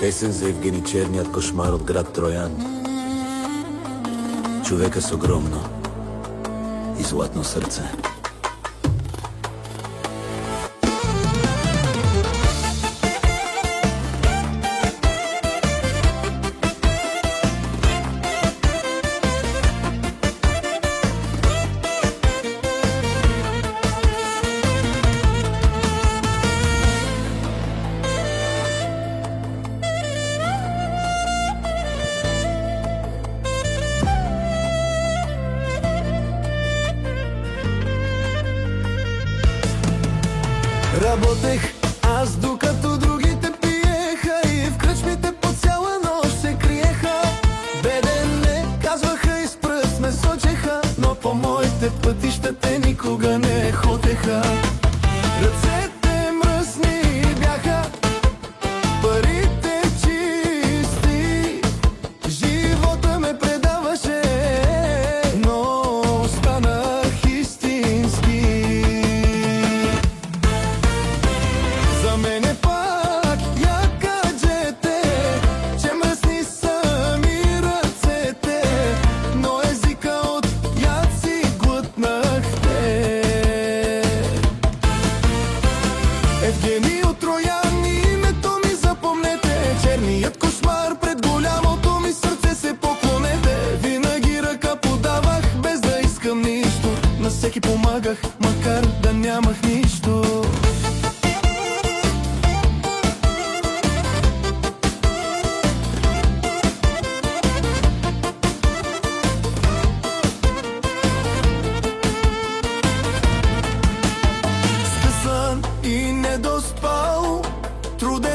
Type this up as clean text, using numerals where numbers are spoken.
Песен за Евгений Черният кошмар от град Троян. Човека с огромно и златно сърце. Работех аз докато другите пиеха и в кръчмите по цяла нощ се криеха. Беден не казваха и с пръст ме сочеха, но по моите пътища те никога не ходеха. Ръцете мръсни бяха, парите чисти, живота ме предаваше, но станах истински. За мене пак я кажете, че мръсни са ми ръцете, но езика от яд си глътнахте. Евгений от Троян, името ми запомнете, черният кошмар, пред голямото ми сърце се поклонете. Винаги ръка подавах, без да искам нищо, на всеки помагах, макар да нямах нищо. И недоспал, труден